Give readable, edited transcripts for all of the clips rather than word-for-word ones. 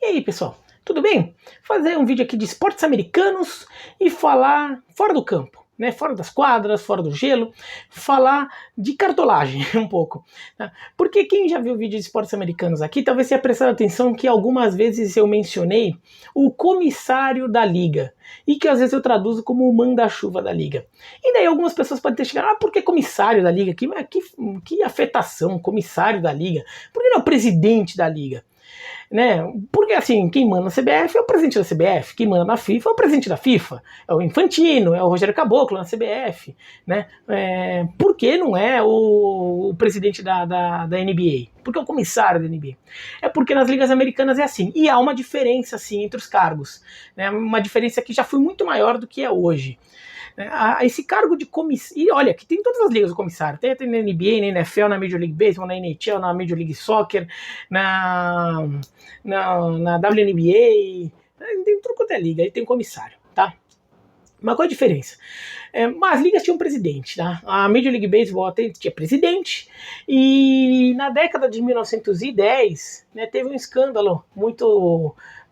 E aí, pessoal, tudo bem? Fazer um vídeo aqui de esportes americanos e falar fora do campo, né? Fora das quadras, fora do gelo, falar de cartolagem um pouco. Tá? Porque quem já viu vídeo de esportes americanos aqui, talvez tenha prestado atenção que algumas vezes eu mencionei o comissário da liga, e que às vezes eu traduzo como o manda-chuva da liga. E daí algumas pessoas podem ter chegado, por que comissário da liga? Que afetação, comissário da liga? Por que não presidente da liga? Né? Porque assim, quem manda na CBF é o presidente da CBF, quem manda na FIFA é o presidente da FIFA, é o Infantino, é o Rogério Caboclo na CBF, né? Por que não é o presidente da NBA? Porque é o comissário da NBA. É porque nas ligas americanas é assim, e há uma diferença assim entre os cargos, né? Uma diferença que já foi muito maior do que é hoje. Esse cargo de comissário, e olha, que tem em todas as ligas o comissário, tem na NBA, na NFL, na Major League Baseball, na NHL, na Major League Soccer, na WNBA, tem tudo quanto é liga, aí tem comissário, tá? Mas qual a diferença? As ligas tinham presidente, tá? A Major League Baseball tinha presidente, e na década de 1910, né, teve um escândalo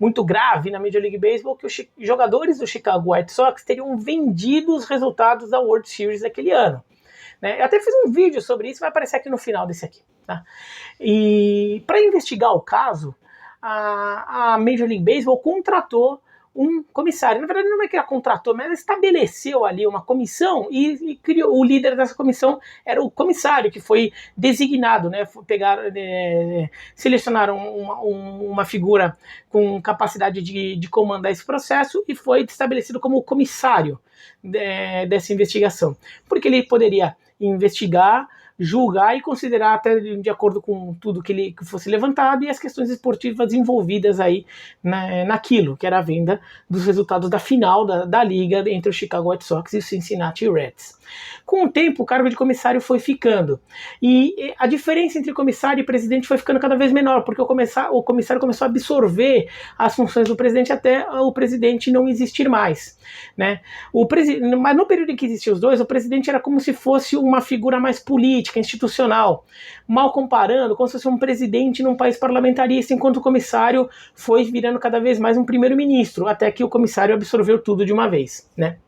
muito grave na Major League Baseball, que os jogadores do Chicago White Sox teriam vendido os resultados da World Series daquele ano. Né? Eu até fiz um vídeo sobre isso, vai aparecer aqui no final desse aqui. Tá? E para investigar o caso, a Major League Baseball contratou um comissário. Na verdade, não é que ela contratou, mas ela estabeleceu ali uma comissão e criou. O líder dessa comissão era o comissário, que foi designado, né? Selecionaram uma figura com capacidade de comandar esse processo e foi estabelecido como comissário dessa investigação. Porque ele poderia investigar, julgar e considerar até de acordo com tudo que fosse levantado e as questões esportivas envolvidas aí naquilo, que era a venda dos resultados da final da liga entre o Chicago White Sox e o Cincinnati Reds. Com o tempo, o cargo de comissário foi ficando. E a diferença entre comissário e presidente foi ficando cada vez menor, porque o comissário começou a absorver as funções do presidente até o presidente não existir mais. Né? Mas no período em que existiam os dois, o presidente era como se fosse uma figura mais política, institucional, mal comparando, como se fosse um presidente num país parlamentarista, enquanto o comissário foi virando cada vez mais um primeiro-ministro, até que o comissário absorveu tudo de uma vez, né?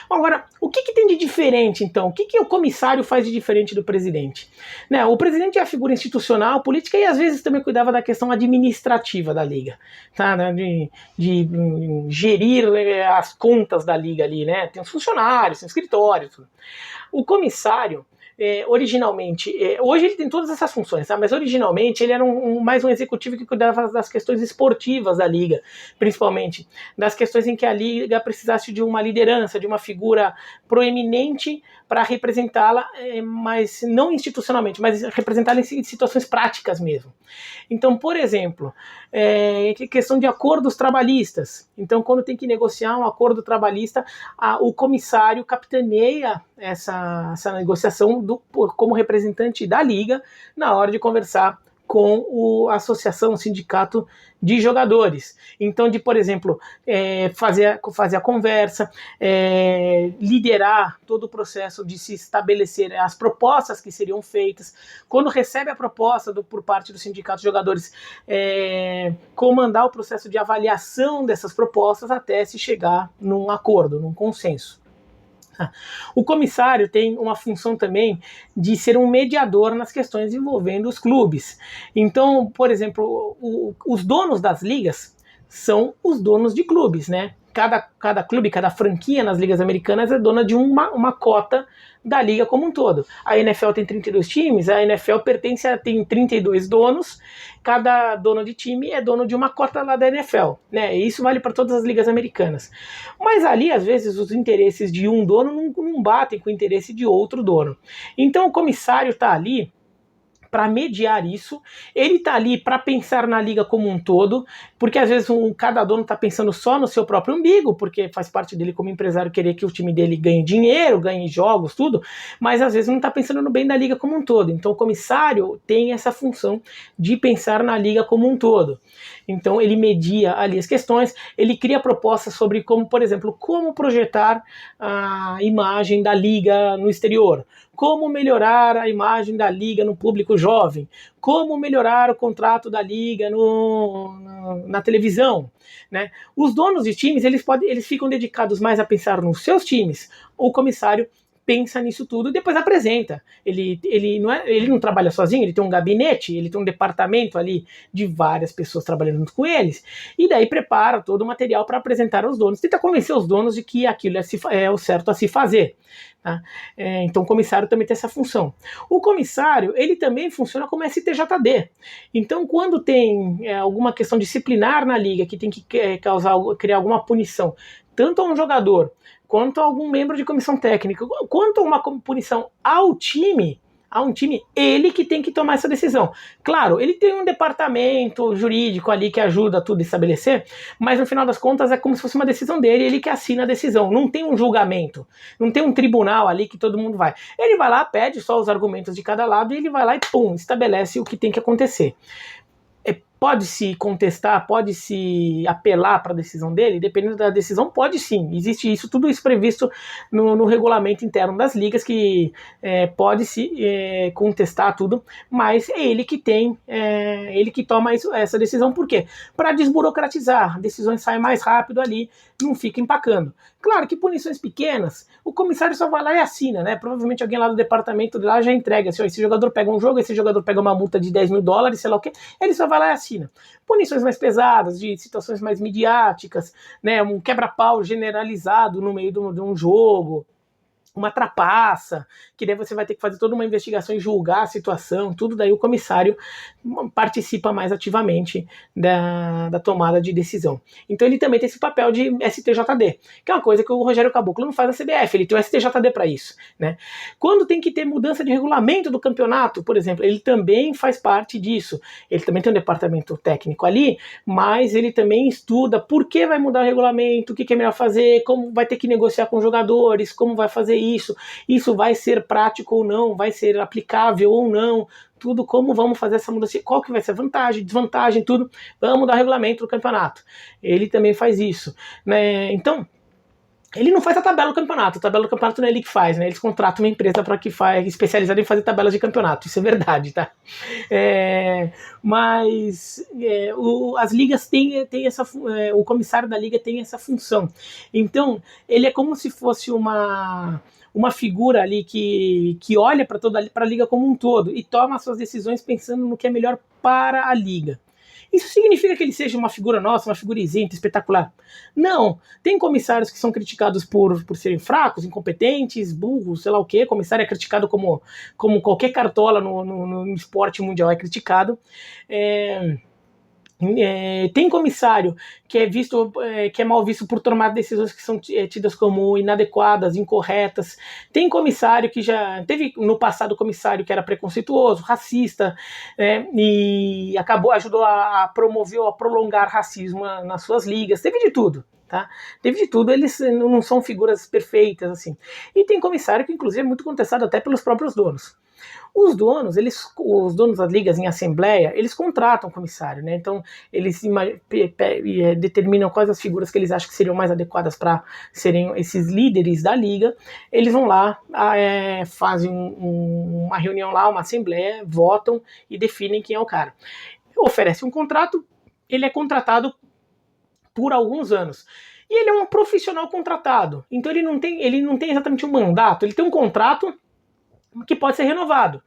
Agora, o que tem de diferente, então? O que o comissário faz de diferente do presidente? Né, o presidente é a figura institucional, política, e às vezes também cuidava da questão administrativa da liga, tá? De gerir as contas da liga ali, né? Tem os funcionários, tem os escritórios. Tudo. O comissário, originalmente, hoje ele tem todas essas funções, tá? Mas originalmente ele era mais um executivo que cuidava das questões esportivas da liga, principalmente das questões em que a liga precisasse de uma liderança, de uma figura proeminente para representá-la, mas não institucionalmente, mas representá-la em situações práticas mesmo. Então, por exemplo, questão de acordos trabalhistas. Então, quando tem que negociar um acordo trabalhista, o comissário capitaneia essa negociação como representante da liga na hora de conversar com a associação, o sindicato de jogadores. Então, por exemplo, fazer a conversa, liderar todo o processo de se estabelecer as propostas que seriam feitas. Quando recebe a proposta por parte do sindicato de jogadores, comandar o processo de avaliação dessas propostas até se chegar num acordo, num consenso. O comissário tem uma função também de ser um mediador nas questões envolvendo os clubes. Então, por exemplo, os donos das ligas são os donos de clubes, né? Cada clube, cada franquia nas ligas americanas é dona de uma cota da liga como um todo. A NFL tem 32 times, a NFL tem 32 donos, cada dono de time é dono de uma cota lá da NFL, né? E isso vale para todas as ligas americanas. Mas ali, às vezes, os interesses de um dono não batem com o interesse de outro dono. Então o comissário está ali para mediar isso, ele está ali para pensar na liga como um todo, porque às vezes cada dono está pensando só no seu próprio umbigo, porque faz parte dele como empresário querer que o time dele ganhe dinheiro, ganhe jogos, tudo, mas às vezes não está pensando no bem da liga como um todo. Então o comissário tem essa função de pensar na liga como um todo. Então ele media ali as questões, ele cria propostas sobre como, por exemplo, como projetar a imagem da liga no exterior, como melhorar a imagem da liga no público jovem, como melhorar o contrato da liga na televisão, né? Os donos de times, eles ficam dedicados mais a pensar nos seus times. O comissário pensa nisso tudo e depois apresenta. Ele não trabalha sozinho, ele tem um gabinete, ele tem um departamento ali de várias pessoas trabalhando junto com eles, e daí prepara todo o material para apresentar aos donos, tenta convencer os donos de que aquilo é o certo a se fazer. Tá? Então o comissário também tem essa função. O comissário, ele também funciona como STJD. Então quando tem alguma questão disciplinar na liga que tem que criar alguma punição, tanto a um jogador, quanto a algum membro de comissão técnica, quanto a uma punição a um time, ele que tem que tomar essa decisão. Claro, ele tem um departamento jurídico ali que ajuda tudo a estabelecer, mas no final das contas é como se fosse uma decisão dele, ele que assina a decisão. Não tem um julgamento, não tem um tribunal ali que todo mundo vai. Ele vai lá, pede só os argumentos de cada lado e ele vai lá e pum, estabelece o que tem que acontecer. Pode-se contestar, pode-se apelar para a decisão dele, dependendo da decisão, pode sim. Existe isso, tudo isso previsto no regulamento interno das ligas, que pode-se contestar tudo, mas é ele que ele que toma essa decisão. Por quê? Para desburocratizar, decisões saem mais rápido ali, não fica empacando. Claro que punições pequenas, o comissário só vai lá e assina, né? Provavelmente alguém lá do departamento de lá já entrega, assim, ó, esse jogador pega um jogo, esse jogador pega uma multa de $10 mil, sei lá o quê, ele só vai lá e assina. Punições mais pesadas, de situações mais midiáticas, né? Um quebra-pau generalizado no meio de um jogo, uma trapaça, que daí você vai ter que fazer toda uma investigação e julgar a situação, tudo, daí o comissário participa mais ativamente da tomada de decisão. Então ele também tem esse papel de STJD, que é uma coisa que o Rogério Caboclo não faz na CBF, ele tem o STJD para isso, né? Quando tem que ter mudança de regulamento do campeonato, por exemplo, ele também faz parte disso, ele também tem um departamento técnico ali, mas ele também estuda por que vai mudar o regulamento, o que é melhor fazer, como vai ter que negociar com os jogadores, como vai fazer isso vai ser prático ou não, vai ser aplicável ou não, tudo, como vamos fazer essa mudança, qual que vai ser a vantagem, desvantagem, tudo, vamos mudar o regulamento do campeonato. Ele também faz isso, né? Então, ele não faz a tabela do campeonato, a tabela do campeonato não é ele que faz, né? Eles contratam uma empresa para que faz, especializada em fazer tabelas de campeonato, isso é verdade, tá? Mas as ligas têm essa, o comissário da liga tem essa função. Então, ele é como se fosse uma figura ali que olha para a liga como um todo e toma suas decisões pensando no que é melhor para a liga. Isso significa que ele seja uma figura nossa, uma figura isenta, espetacular? Não. Tem comissários que são criticados por serem fracos, incompetentes, burros, sei lá o quê. Comissário é criticado como qualquer cartola no esporte mundial é criticado. Tem comissário que é mal visto por tomar decisões que são tidas como inadequadas, incorretas. Tem comissário que já teve no passado comissário que era preconceituoso, racista, e ajudou a promover ou a prolongar racismo nas suas ligas. Teve de tudo. Tá? Teve de tudo, eles não são figuras perfeitas assim. E tem comissário que inclusive é muito contestado até pelos próprios donos. Os donos das ligas em assembleia, eles contratam comissário, né? Então eles determinam quais as figuras que eles acham que seriam mais adequadas para serem esses líderes da liga. Eles vão lá, fazem uma reunião lá, uma assembleia, votam e definem quem é o cara. Oferece um contrato, ele é contratado por alguns anos. E ele é um profissional contratado. Então ele não tem exatamente um mandato, ele tem um contrato que pode ser renovado.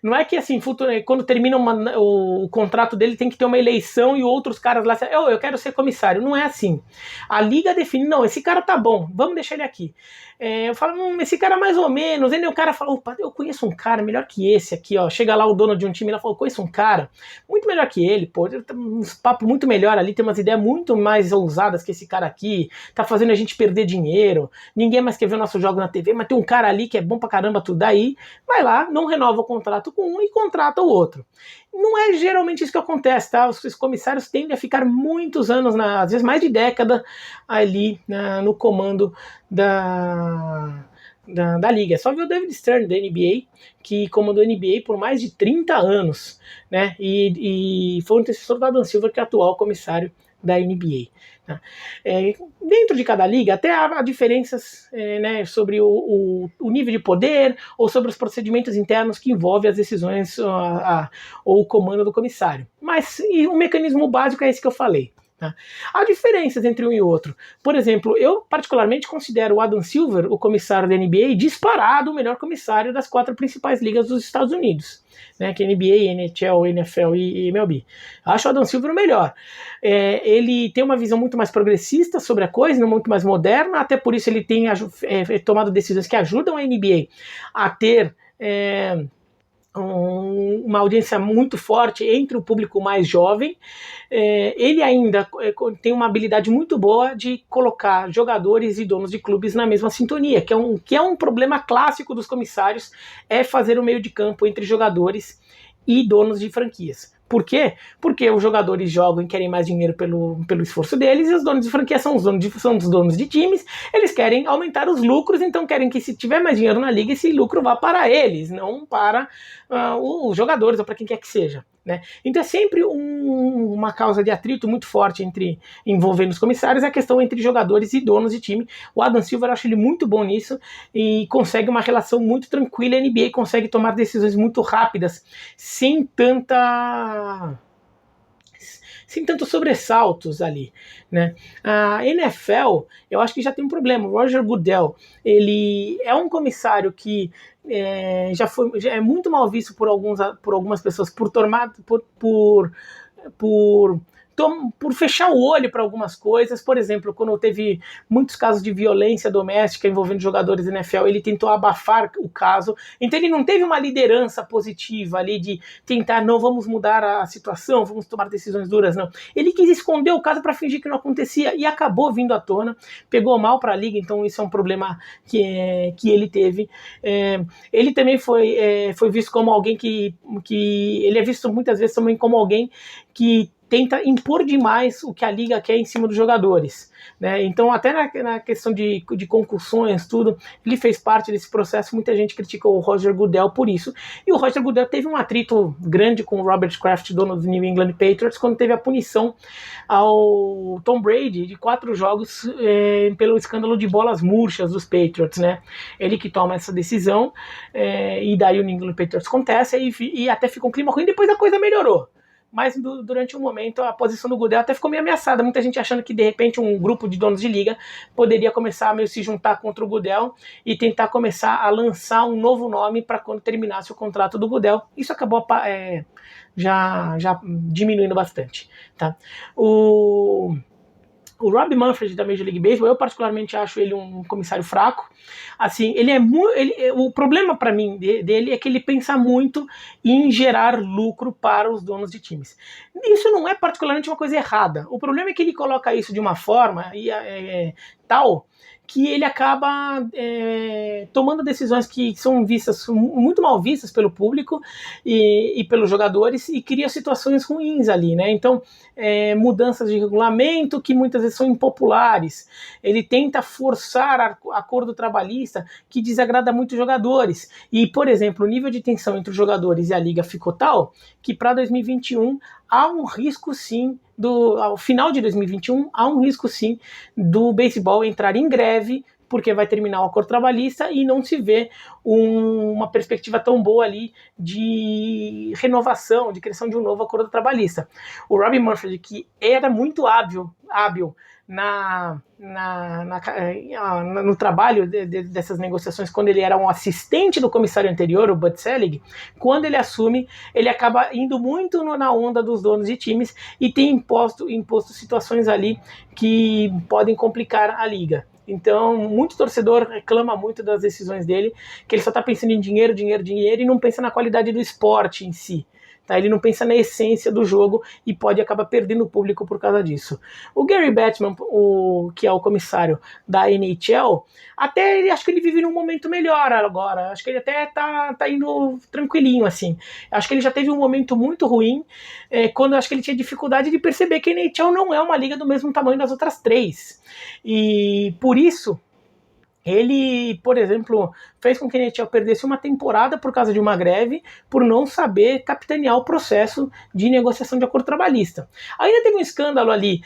Não é que assim, quando termina o contrato dele tem que ter uma eleição e outros caras lá, eu quero ser comissário. Não é assim. A liga define, não, esse cara tá bom, vamos deixar ele aqui. Eu falo, esse cara mais ou menos. Aí o cara fala, opa, eu conheço um cara melhor que esse aqui, ó. Chega lá o dono de um time e fala, eu conheço um cara muito melhor que ele, pô. Ele tá uns papos muito melhor ali, tem umas ideias muito mais ousadas que esse cara aqui, tá fazendo a gente perder dinheiro, ninguém mais quer ver o nosso jogo na TV, mas tem um cara ali que é bom pra caramba, tudo daí. Vai lá, não renova o contrato com um e contrata o outro. Não é geralmente isso que acontece, tá? Os comissários tendem a ficar muitos anos, às vezes mais de década, ali no comando da liga. É só ver o David Stern da NBA, que comandou a NBA por mais de 30 anos, né? E foi o antecessor do Adam Silver, que é atual comissário da NBA. Tá? Dentro de cada liga até há diferenças né, sobre o nível de poder ou sobre os procedimentos internos que envolvem as decisões ou o comando do comissário. Mas o mecanismo básico é esse que eu falei. Tá? Há diferenças entre um e outro. Por exemplo, eu particularmente considero o Adam Silver, o comissário da NBA, disparado o melhor comissário das 4 principais ligas dos Estados Unidos, né, que é NBA, NHL, NFL e MLB. Acho o Adam Silver o melhor. Ele tem uma visão muito mais progressista sobre a coisa, muito mais moderna, até por isso ele tem tomado decisões que ajudam a NBA a ter uma audiência muito forte entre o público mais jovem. Ele ainda tem uma habilidade muito boa de colocar jogadores e donos de clubes na mesma sintonia, que é um problema clássico dos comissários, é fazer o meio de campo entre jogadores e donos de franquias. Por quê? Porque os jogadores jogam e querem mais dinheiro pelo esforço deles, e os donos de franquia são os donos de times, eles querem aumentar os lucros, então querem que, se tiver mais dinheiro na liga, esse lucro vá para eles, não para os jogadores ou para quem quer que seja. Né? Então é sempre uma causa de atrito muito forte envolvendo os comissários, a questão entre jogadores e donos de time. O Adam Silver, eu acho ele muito bom nisso e consegue uma relação muito tranquila. A NBA consegue tomar decisões muito rápidas, sem tantos sobressaltos ali, né? A NFL, eu acho que já tem um problema. O Roger Goodell, ele é um comissário que já é muito mal visto por algumas pessoas por fechar o olho para algumas coisas. Por exemplo, quando teve muitos casos de violência doméstica envolvendo jogadores da NFL, ele tentou abafar o caso. Então ele não teve uma liderança positiva ali de tentar, não, vamos mudar a situação, vamos tomar decisões duras, não. Ele quis esconder o caso para fingir que não acontecia e acabou vindo à tona, pegou mal para a liga, então isso é um problema que ele teve. Ele também foi visto como alguém que ele é visto muitas vezes também como alguém que tenta impor demais o que a liga quer em cima dos jogadores, né? Então até na questão de concussões, tudo, ele fez parte desse processo. Muita gente criticou o Roger Goodell por isso, e o Roger Goodell teve um atrito grande com o Robert Kraft, dono do New England Patriots, quando teve a punição ao Tom Brady de 4 jogos pelo escândalo de bolas murchas dos Patriots, né? Ele que toma essa decisão, e daí o New England Patriots acontece e até ficou um clima ruim. Depois a coisa melhorou, mas durante um momento a posição do Goodell até ficou meio ameaçada, muita gente achando que de repente um grupo de donos de liga poderia começar a meio se juntar contra o Goodell e tentar começar a lançar um novo nome para quando terminasse o contrato do Goodell. Isso acabou já diminuindo bastante, tá? O Rob Manfred da Major League Baseball, eu particularmente acho ele um comissário fraco. Assim, o problema para mim dele é que ele pensa muito em gerar lucro para os donos de times. Isso não é particularmente uma coisa errada. O problema é que ele coloca isso de uma forma tal que ele acaba tomando decisões que são muito mal vistas pelo público e pelos jogadores, e cria situações ruins ali, né? Então, mudanças de regulamento que muitas vezes são impopulares. Ele tenta forçar acordo trabalhista que desagrada muito os jogadores. E, por exemplo, o nível de tensão entre os jogadores e a liga ficou tal que para 2021 há um risco sim, ao final de 2021, há um risco sim do beisebol entrar em greve, porque vai terminar o acordo trabalhista e não se vê uma perspectiva tão boa ali de renovação, de criação de um novo acordo trabalhista. O Robbie Manfred, que era muito hábil no trabalho dessas negociações, quando ele era um assistente do comissário anterior, o Bud Selig, quando ele assume, ele acaba indo muito na onda dos donos de times e tem imposto situações ali que podem complicar a liga. Então, muito torcedor reclama muito das decisões dele, que ele só está pensando em dinheiro, dinheiro, dinheiro, e não pensa na qualidade do esporte em si. Tá? Ele não pensa na essência do jogo e pode acabar perdendo o público por causa disso. O Gary Bettman, que é o comissário da NHL, até acho que ele vive num momento melhor agora. Acho que ele até tá indo tranquilinho, assim. Acho que ele já teve um momento muito ruim, quando acho que ele tinha dificuldade de perceber que a NHL não é uma liga do mesmo tamanho das outras 3. E por isso Ele, por exemplo, fez com que a NHL perdesse uma temporada por causa de uma greve, por não saber capitanear o processo de negociação de acordo trabalhista. Ainda teve um escândalo ali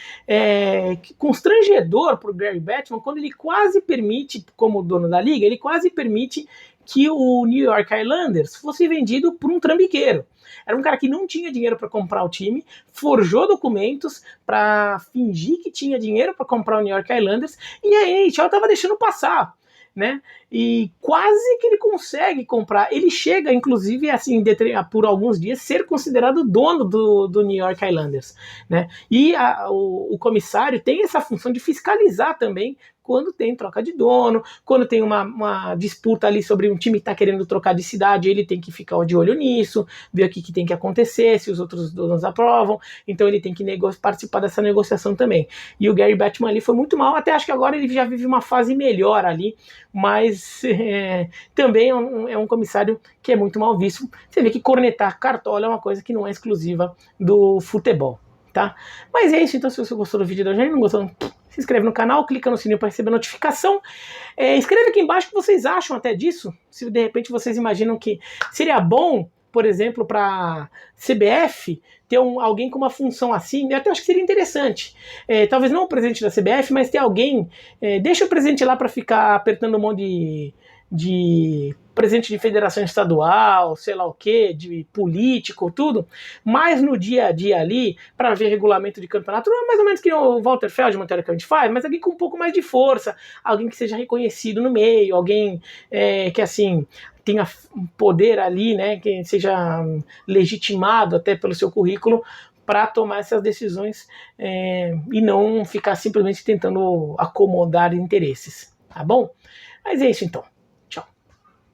constrangedor para o Gary Bettman, quando ele quase permite, como dono da liga, ele quase permite que o New York Islanders fosse vendido por um trambiqueiro. Era um cara que não tinha dinheiro para comprar o time, forjou documentos para fingir que tinha dinheiro para comprar o New York Islanders, e a NHL estava deixando passar, né? E quase que ele consegue comprar. Ele chega, inclusive, assim, por alguns dias, ser considerado dono do New York Islanders, né? E o comissário tem essa função de fiscalizar também quando tem troca de dono, quando tem uma disputa ali sobre um time que está querendo trocar de cidade, ele tem que ficar de olho nisso, ver o que tem que acontecer, se os outros donos aprovam, então ele tem que participar dessa negociação também. E o Gary Bettman ali foi muito mal, até acho que agora ele já vive uma fase melhor ali, mas também é um comissário que é muito mal visto. Você vê que cornetar cartola é uma coisa que não é exclusiva do futebol, tá? Mas é isso, então se você gostou do vídeo da gente, não gostou, se inscreve no canal, clica no sininho para receber notificação. Escreve aqui embaixo o que vocês acham até disso. Se de repente vocês imaginam que seria bom, por exemplo, para CBF ter alguém com uma função assim, eu até acho que seria interessante. Talvez não o presidente da CBF, mas ter alguém, deixa o presidente lá para ficar apertando um monte de presidente de federação estadual, sei lá o que, de político, tudo, mas no dia a dia ali, para ver regulamento de campeonato, não é mais ou menos que o Walter Feldman teoricamente faz, mas alguém com um pouco mais de força, alguém que seja reconhecido no meio, alguém que assim tenha poder ali, né, que seja legitimado até pelo seu currículo para tomar essas decisões e não ficar simplesmente tentando acomodar interesses, tá bom? Mas é isso então.